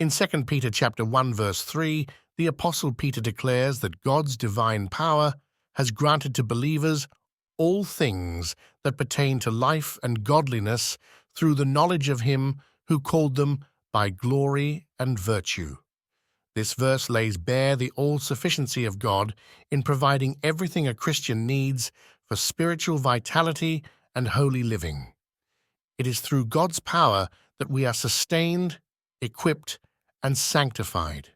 In 2 Peter chapter 1 verse 3, the Apostle Peter declares that God's divine power has granted to believers all things that pertain to life and godliness through the knowledge of him who called them by glory and virtue. This verse lays bare the all-sufficiency of God in providing everything a Christian needs for spiritual vitality and holy living. It is through God's power that we are sustained, equipped, and sanctified.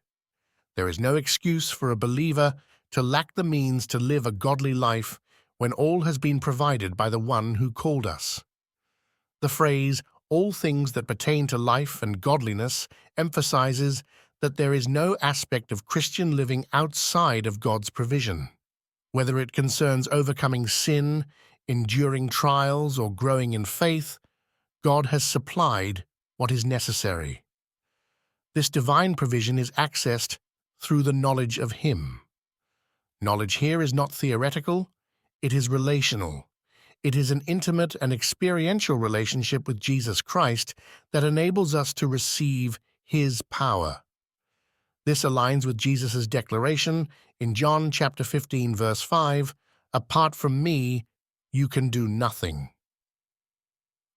There is no excuse for a believer to lack the means to live a godly life when all has been provided by the one who called us. The phrase, all things that pertain to life and godliness, emphasizes that there is no aspect of Christian living outside of God's provision. Whether it concerns overcoming sin, enduring trials, or growing in faith, God has supplied what is necessary. This divine provision is accessed through the knowledge of Him. Knowledge here is not theoretical, it is relational. It is an intimate and experiential relationship with Jesus Christ that enables us to receive His power. This aligns with Jesus' declaration in John chapter 15 verse 5, "Apart from me, you can do nothing."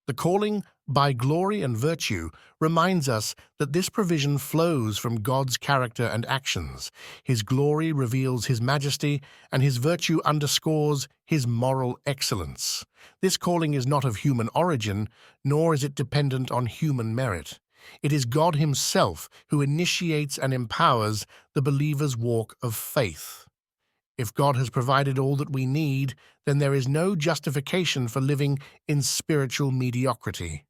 The calling by glory and virtue reminds us that this provision flows from God's character and actions. His glory reveals His majesty, and His virtue underscores His moral excellence. This calling is not of human origin, nor is it dependent on human merit. It is God Himself who initiates and empowers the believer's walk of faith. If God has provided all that we need, then there is no justification for living in spiritual mediocrity.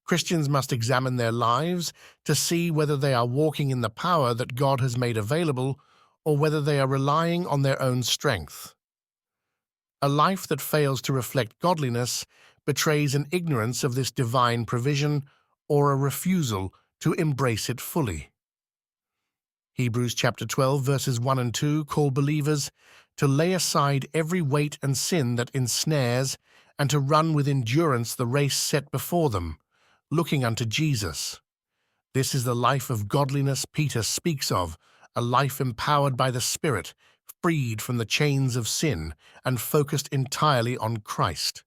Christians must examine their lives to see whether they are walking in the power that God has made available or whether they are relying on their own strength. A life that fails to reflect godliness betrays an ignorance of this divine provision or a refusal to embrace it fully. Hebrews chapter 12 verses 1 and 2 call believers to lay aside every weight and sin that ensnares and to run with endurance the race set before them, looking unto Jesus. This is the life of godliness Peter speaks of, a life empowered by the Spirit, freed from the chains of sin, and focused entirely on Christ.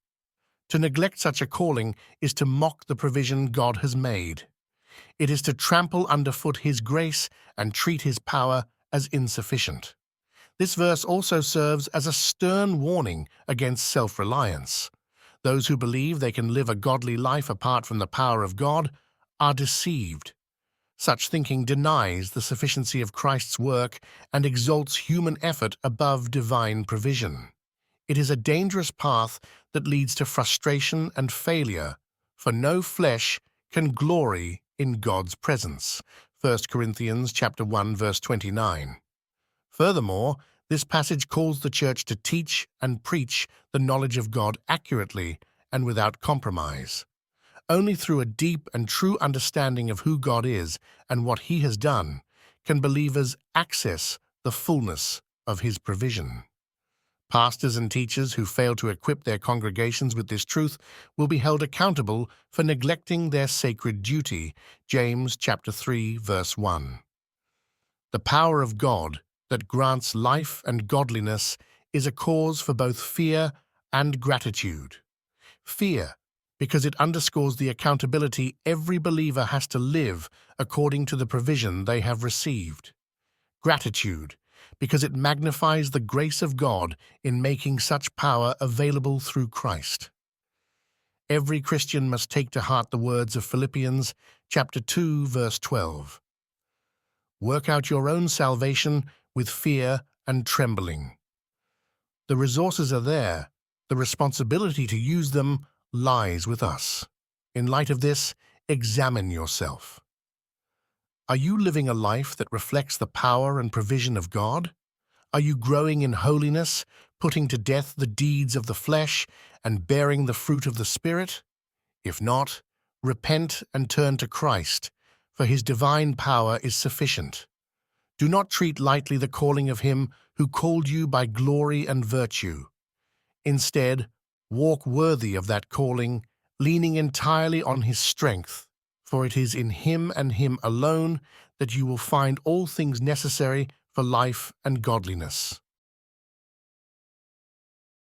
To neglect such a calling is to mock the provision God has made. It is to trample underfoot His grace and treat His power as insufficient. This verse also serves as a stern warning against self-reliance. Those who believe they can live a godly life apart from the power of God are deceived. Such thinking denies the sufficiency of Christ's work and exalts human effort above divine provision. It is a dangerous path that leads to frustration and failure, for no flesh can glory in God's presence. 1 Corinthians chapter 1 verse 29. Furthermore, this passage calls the church to teach and preach the knowledge of God accurately and without compromise. Only through a deep and true understanding of who God is and what He has done can believers access the fullness of His provision. Pastors and teachers who fail to equip their congregations with this truth will be held accountable for neglecting their sacred duty. James chapter 3 verse 1. The power of God that grants life and godliness is a cause for both fear and gratitude. Fear, because it underscores the accountability every believer has to live according to the provision they have received. Gratitude, because it magnifies the grace of God in making such power available through Christ. Every Christian must take to heart the words of Philippians chapter 2 verse 12. Work out your own salvation with fear and trembling. The resources are there. The responsibility to use them lies with us. In light of this, examine yourself. Are you living a life that reflects the power and provision of God? Are you growing in holiness, putting to death the deeds of the flesh, and bearing the fruit of the Spirit? If not, repent and turn to Christ, for His divine power is sufficient. Do not treat lightly the calling of Him who called you by glory and virtue. Instead, walk worthy of that calling, leaning entirely on His strength, for it is in him and him alone that you will find all things necessary for life and godliness.